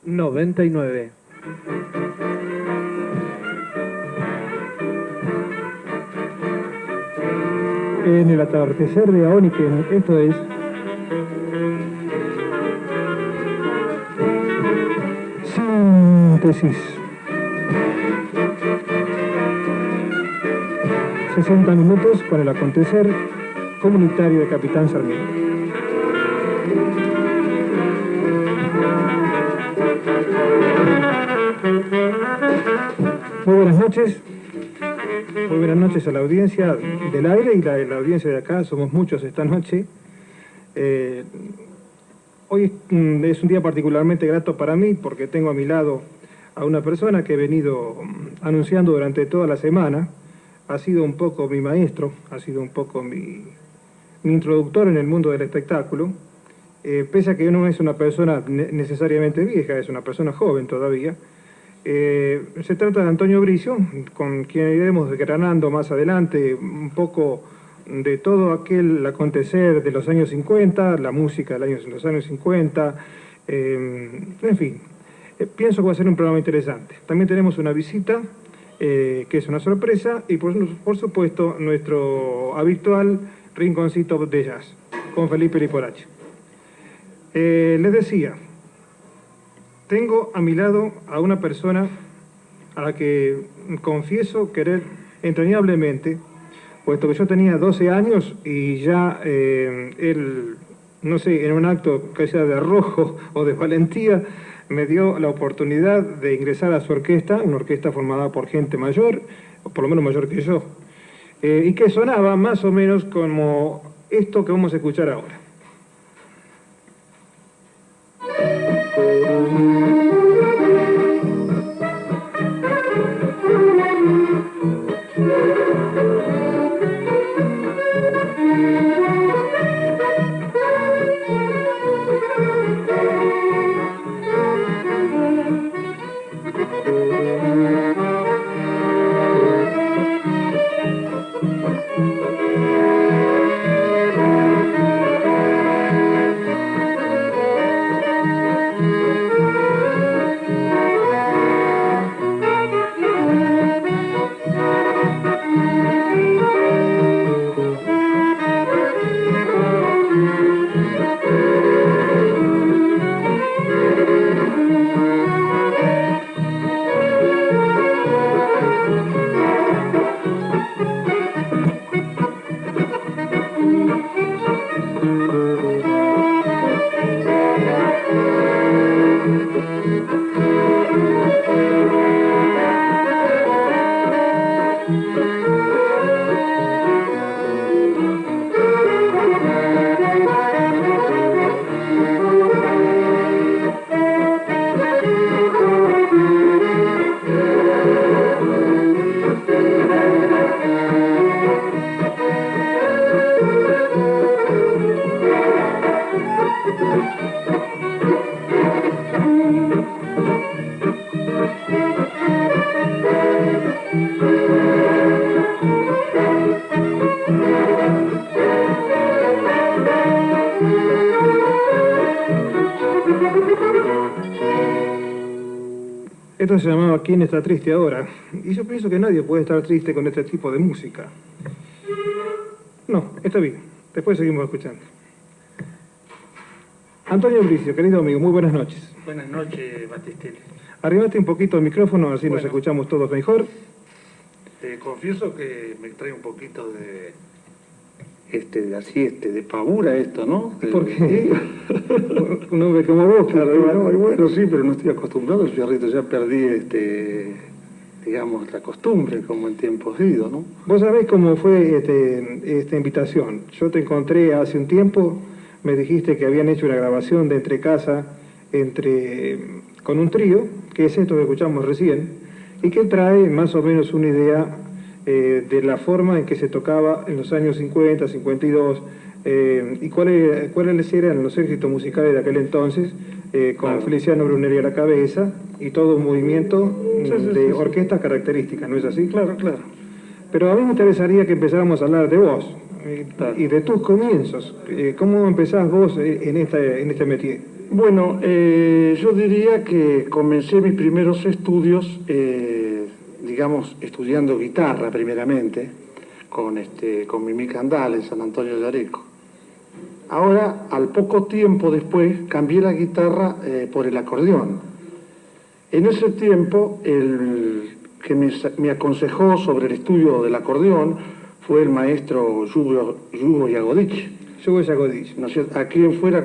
99. En el atardecer de Aoniken, esto es Síntesis. 60 minutos para el acontecer comunitario de Capitán Sarmiento. Muy buenas noches. Muy buenas noches a la audiencia del aire y la audiencia de acá. Somos muchos esta noche. Hoy es un día particularmente grato para mí porque tengo a mi lado a una persona que he venido anunciando durante toda la semana. Ha sido un poco mi maestro, ha sido un poco mi introductor en el mundo del espectáculo. Pese a que no es una persona necesariamente vieja, es una persona joven todavía. Se trata de Antonio Bricio, con quien iremos desgranando más adelante un poco de todo aquel acontecer de los años 50, la música de los años 50, en fin, pienso que va a ser un programa interesante. También tenemos una visita, que es una sorpresa, y por supuesto nuestro habitual rinconcito de jazz, con Felipe Liporache. Les decía, tengo a mi lado a una persona a la que confieso querer entrañablemente, puesto que yo tenía 12 años y ya él, no sé, en un acto que sea de arrojo o de valentía, me dio la oportunidad de ingresar a su orquesta, una orquesta formada por gente mayor, o por lo menos mayor que yo, y que sonaba más o menos como esto que vamos a escuchar ahora. Esto se llamaba ¿Quién está triste ahora? Y yo pienso que nadie puede estar triste con este tipo de música. No, está bien. Después seguimos escuchando. Antonio Bricio, querido amigo, muy buenas noches. Buenas noches, Batistelli. Arribate un poquito el micrófono, así nos escuchamos todos mejor. Te confieso que me trae un poquito de pavura esto, ¿no? ¿Por qué? Un hombre como vos, claro, bueno, sí, pero no estoy acostumbrado al cigarrito, ya perdí, digamos, la costumbre, como en tiempos idos, ¿no? Vos sabés cómo fue esta invitación. Yo te encontré hace un tiempo, me dijiste que habían hecho una grabación de Entre Casa con un trío, que es esto que escuchamos recién, y que trae más o menos una idea de la forma en que se tocaba en los años 50, 52, y cuáles eran los éxitos musicales de aquel entonces, con claro. Feliciano Brunelli a la cabeza, y todo un movimiento de orquestas características, ¿no es así? Claro, claro. Pero a mí me interesaría que empezáramos a hablar de vos, y de tus comienzos. ¿Cómo empezás vos en este métier? Bueno, yo diría que comencé mis primeros estudios, digamos, estudiando guitarra primeramente, con Mimí Candal en San Antonio de Areco. Ahora, al poco tiempo después, cambié la guitarra por el acordeón. En ese tiempo, el que me aconsejó sobre el estudio del acordeón fue el maestro Yugo Yagodich. Yugo Yagodich. ¿No es cierto? Aquí en fuera,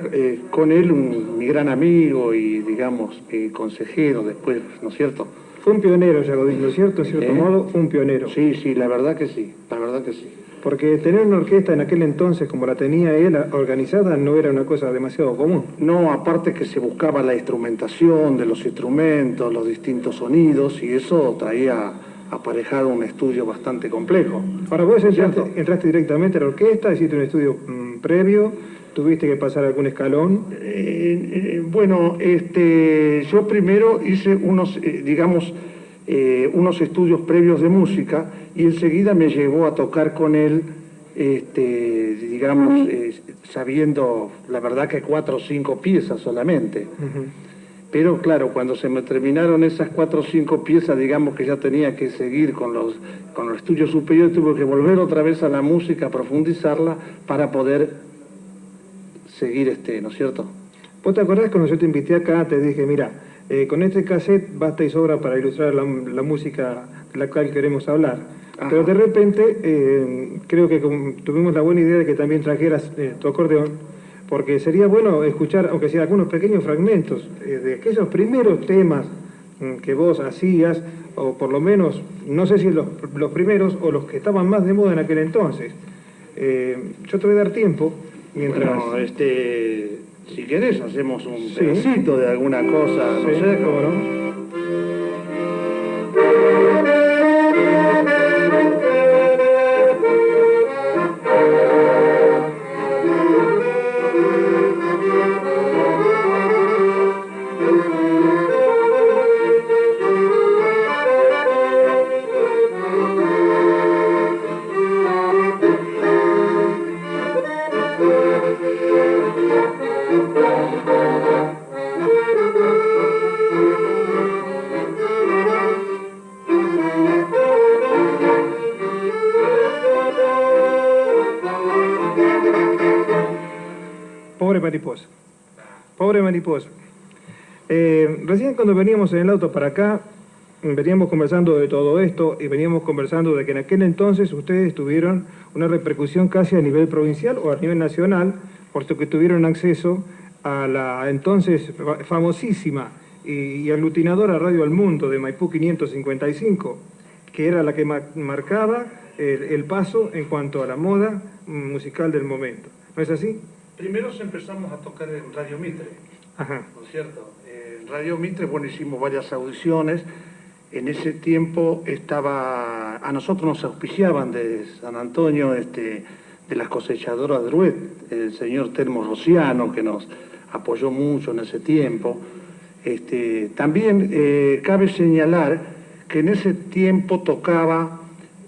con él, mi gran amigo y, digamos, consejero después, ¿no es cierto? Fue un pionero Yagodich, ¿no es cierto? En cierto modo, fue un pionero. Sí, sí, la verdad que sí, la verdad que sí. Porque tener una orquesta en aquel entonces, como la tenía él, organizada, no era una cosa demasiado común. No, aparte que se buscaba la instrumentación de los instrumentos, los distintos sonidos, y eso traía aparejado un estudio bastante complejo. Ahora, vos entraste directamente a la orquesta, hiciste un estudio previo, tuviste que pasar algún escalón. Bueno, yo primero hice unos, unos estudios previos de música y enseguida me llevó a tocar con él, sabiendo, la verdad que 4 o 5 piezas solamente. Pero claro, cuando se me terminaron esas 4 o 5 piezas, digamos que ya tenía que seguir con los estudios superiores, tuve que volver otra vez a la música, profundizarla para poder seguir, ¿no es cierto? ¿Vos te acordás cuando yo te invité acá, te dije, mira, con este cassette basta y sobra para ilustrar la música de la cual queremos hablar? Ajá. Pero de repente, creo que tuvimos la buena idea de que también trajeras tu acordeón, porque sería bueno escuchar, aunque sea algunos pequeños fragmentos, de aquellos primeros temas que vos hacías, o por lo menos, no sé si los primeros o los que estaban más de moda en aquel entonces. Yo te voy a dar tiempo, mientras... Bueno, si querés hacemos un pedacito de alguna cosa, no sé, cómo no. Pobre mariposa. Recién cuando veníamos en el auto para acá, veníamos conversando de todo esto y veníamos conversando de que en aquel entonces ustedes tuvieron una repercusión casi a nivel provincial o a nivel nacional, puesto que tuvieron acceso a la entonces famosísima y aglutinadora Radio El Mundo de Maipú 555, que era la que marcaba el paso en cuanto a la moda musical del momento. ¿No es así? Primero empezamos a tocar en Radio Mitre, Ajá. ¿no es cierto? En Radio Mitre, bueno, hicimos varias audiciones. En ese tiempo a nosotros nos auspiciaban de San Antonio, de las cosechadoras Druet, el señor Telmo Rociano, que nos apoyó mucho en ese tiempo. También cabe señalar que en ese tiempo tocaba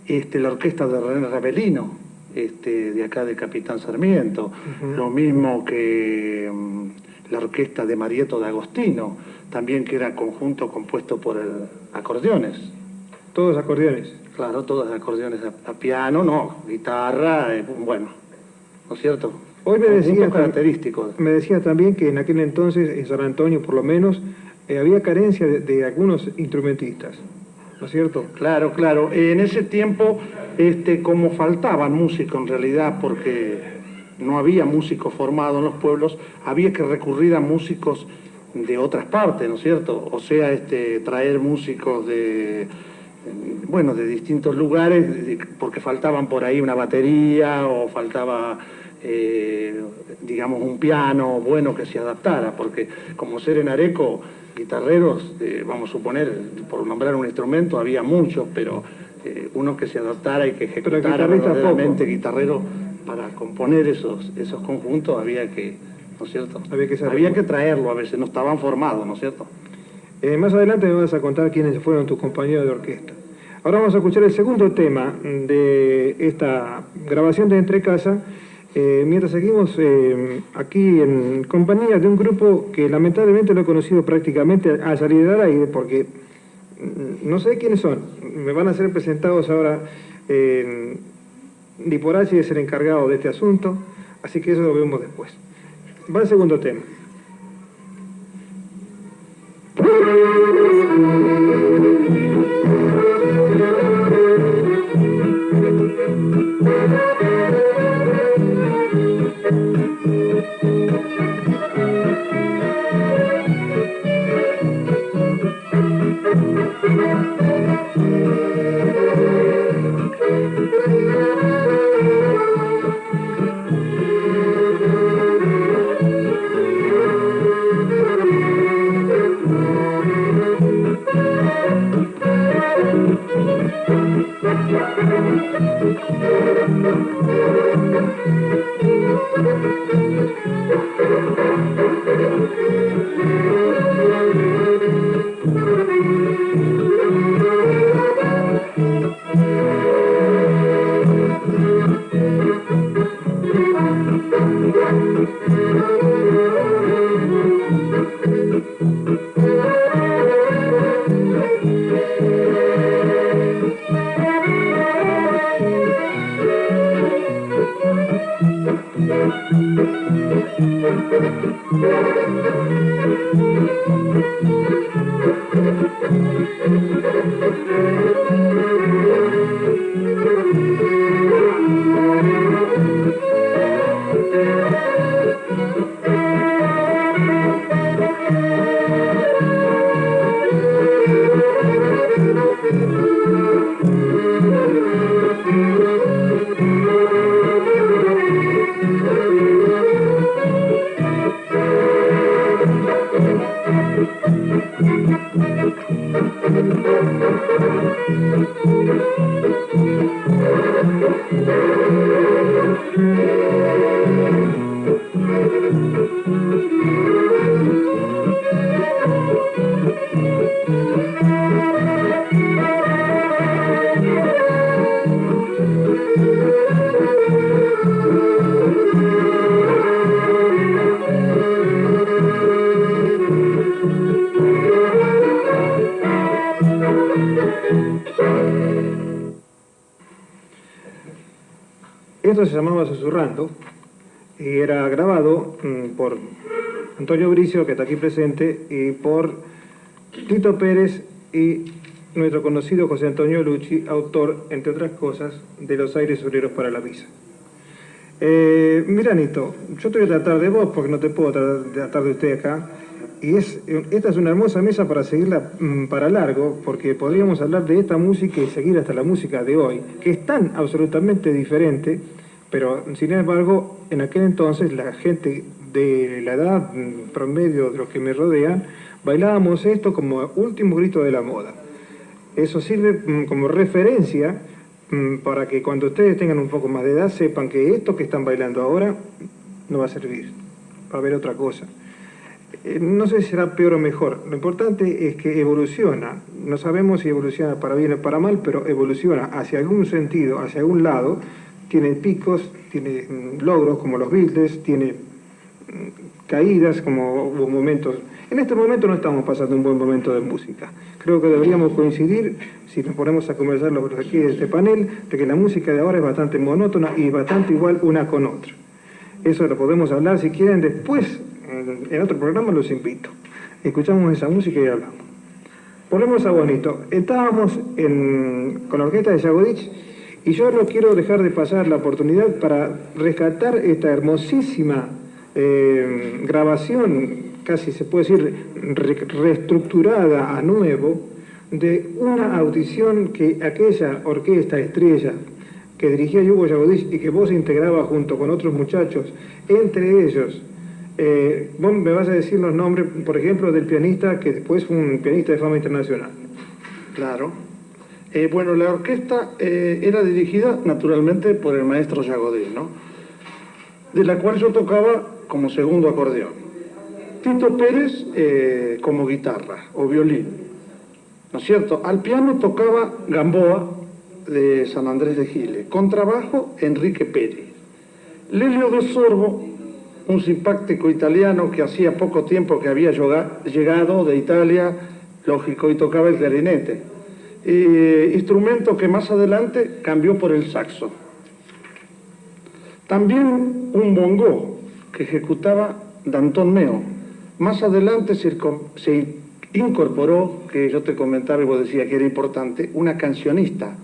la orquesta de René Ravelino, de acá de Capitán Sarmiento, lo mismo que la orquesta de Marieto de Agostino, también que era conjunto compuesto por acordeones. ¿Todos acordeones? Claro, todos acordeones a piano, no, guitarra, bueno, ¿no es cierto? Hoy me decía, característico. Me decía también que en aquel entonces, en San Antonio por lo menos, había carencia de algunos instrumentistas, ¿no es cierto? Claro, claro. En ese tiempo, como faltaban músicos en realidad, porque no había músicos formados en los pueblos, había que recurrir a músicos de otras partes, ¿no es cierto? O sea, traer músicos de distintos lugares, porque faltaban por ahí una batería o faltaba, digamos, un piano bueno que se adaptara, porque como ser en Areco, guitarreros, vamos a suponer, por nombrar un instrumento, había muchos, pero uno que se adaptara y que ejecutara verdaderamente guitarrero para componer esos conjuntos había que, ¿no es cierto? Había que traerlo a veces, no estaban formados, ¿no es cierto? Más adelante me vas a contar quiénes fueron tus compañeros de orquesta. Ahora vamos a escuchar el segundo tema de esta grabación de Entre Casa, mientras seguimos aquí en compañía de un grupo que lamentablemente lo he conocido prácticamente al salir del aire, porque no sé quiénes son. Me van a ser presentados ahora. Liporachi es el encargado de este asunto, así que eso lo vemos después. Va el segundo tema. Esto se llamaba Susurrando y era grabado por Antonio Bricio, que está aquí presente, y por Tito Pérez y nuestro conocido José Antonio Lucci, autor, entre otras cosas, de Los Aires Obreros para la Misa. Mira, Nito, yo te voy a tratar de vos porque no te puedo tratar de usted acá. Y esta es una hermosa mesa para seguirla para largo, porque podríamos hablar de esta música y seguir hasta la música de hoy, que es tan absolutamente diferente, pero sin embargo, en aquel entonces la gente de la edad promedio de los que me rodean, bailábamos esto como último grito de la moda. Eso sirve como referencia para que cuando ustedes tengan un poco más de edad sepan que esto que están bailando ahora no va a servir, va a haber otra cosa. No sé si será peor o mejor, lo importante es que evoluciona, no sabemos si evoluciona para bien o para mal, pero evoluciona hacia algún sentido, hacia algún lado, tiene picos, tiene logros como los Beatles, tiene caídas como hubo momentos. En este momento no estamos pasando un buen momento de música. Creo que deberíamos coincidir, si nos ponemos a conversar los aquí de este panel, de que la música de ahora es bastante monótona y bastante igual una con otra. Eso lo podemos hablar si quieren después. En otro programa los invito. Escuchamos esa música y hablamos. Volvemos a Bonito. Estábamos con la orquesta de Jagodich y yo no quiero dejar de pasar la oportunidad para rescatar esta hermosísima grabación, casi se puede decir reestructurada a nuevo, de una audición que aquella orquesta estrella que dirigía Hugo Jagodich y que vos integrabas junto con otros muchachos, entre ellos vos me vas a decir los nombres, por ejemplo, del pianista que después fue un pianista de fama internacional. Claro. Bueno, la orquesta era dirigida naturalmente por el maestro Jagodich, ¿no? De la cual yo tocaba como segundo acordeón. Tito Pérez como guitarra o violín, ¿no es cierto? Al piano tocaba Gamboa de San Andrés de Giles, contrabajo Enrique Pérez. Lelio de Sorbo, un simpático italiano que hacía poco tiempo que había llegado de Italia, lógico, y tocaba el clarinete. Instrumento que más adelante cambió por el saxo. También un bongó que ejecutaba Danton Meo. Más adelante se incorporó, que yo te comentaba y vos decías que era importante, una cancionista.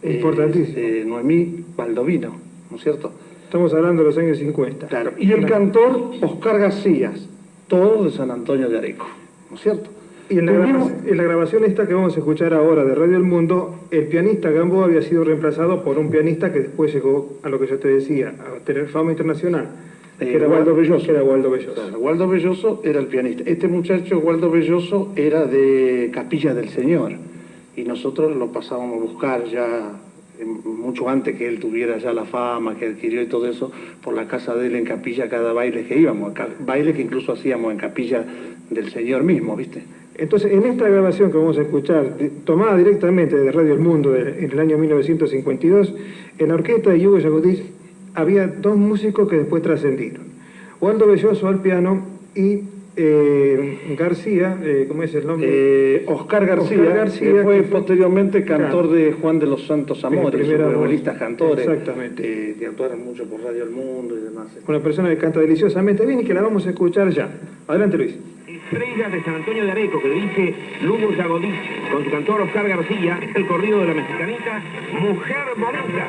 Importantísimo. Noemí Baldovino, ¿no es cierto? Estamos hablando de los años 50. Claro. Y el cantor Oscar García, todo de San Antonio de Areco, ¿no es cierto? Y en la grabación esta que vamos a escuchar ahora de Radio El Mundo, el pianista Gamboa había sido reemplazado por un pianista que después llegó a lo que yo te decía, a tener fama internacional, que era Waldo Belloso. Claro, Waldo Belloso era el pianista. Este muchacho, Waldo Belloso, era de Capilla del Señor, y nosotros lo pasábamos a buscar ya mucho antes que él tuviera ya la fama que adquirió y todo eso, por la casa de él en Capilla, cada baile que íbamos, baile que incluso hacíamos en Capilla del Señor mismo, ¿viste? Entonces, en esta grabación que vamos a escuchar, tomada directamente de Radio El Mundo en el año 1952, en la orquesta de Hugo Yagudis había dos músicos que después trascendieron. Waldo Belloso al piano y García, ¿cómo es el nombre? Oscar García, que fue posteriormente cantor de Juan de los Santos Amores, violinistas cantores. Exactamente. Que actuaron mucho por Radio El Mundo y demás. Una persona que canta deliciosamente bien y que la vamos a escuchar ya. Adelante, Luis. Estrellas de San Antonio de Areco, que dirige Lugo Yagodí, con su cantor Oscar García, el corrido de la mexicanita Mujer Bonita.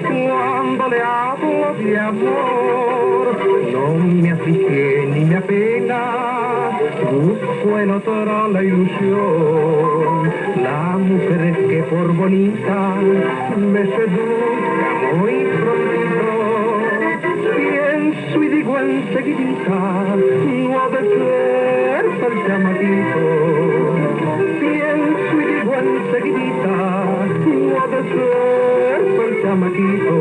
Cuando le hablo de amor, no me aflige ni me apena, busco en otra la ilusión. La mujer que por bonita me seduzca muy prontito, pienso y digo enseguidita, no ha de ser tan llamadito. Pienso y digo enseguidita, no ha de ser tan llamaquito.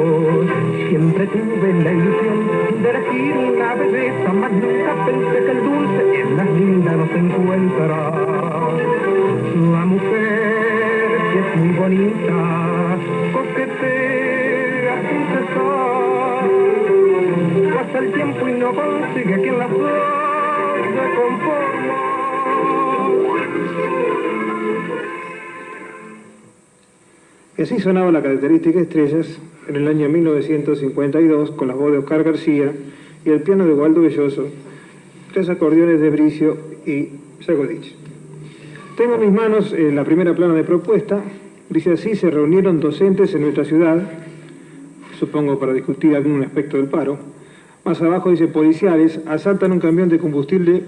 Siempre tuve la ilusión de elegir una belleza, mas nunca pensé que el dulce en las lindas no se encuentra. La mujer que es muy bonita, coquetea sin cesar, pasa el tiempo y no consigue quien la se conforma. Y así sonaba la característica Estrellas en el año 1952 con la voz de Oscar García y el piano de Waldo Belloso, tres acordeones de Bricio y Yagodich. Tengo en mis manos la primera plana de propuesta. Dice así: se reunieron docentes en nuestra ciudad, supongo para discutir algún aspecto del paro. Más abajo dice: policiales asaltan un camión de combustible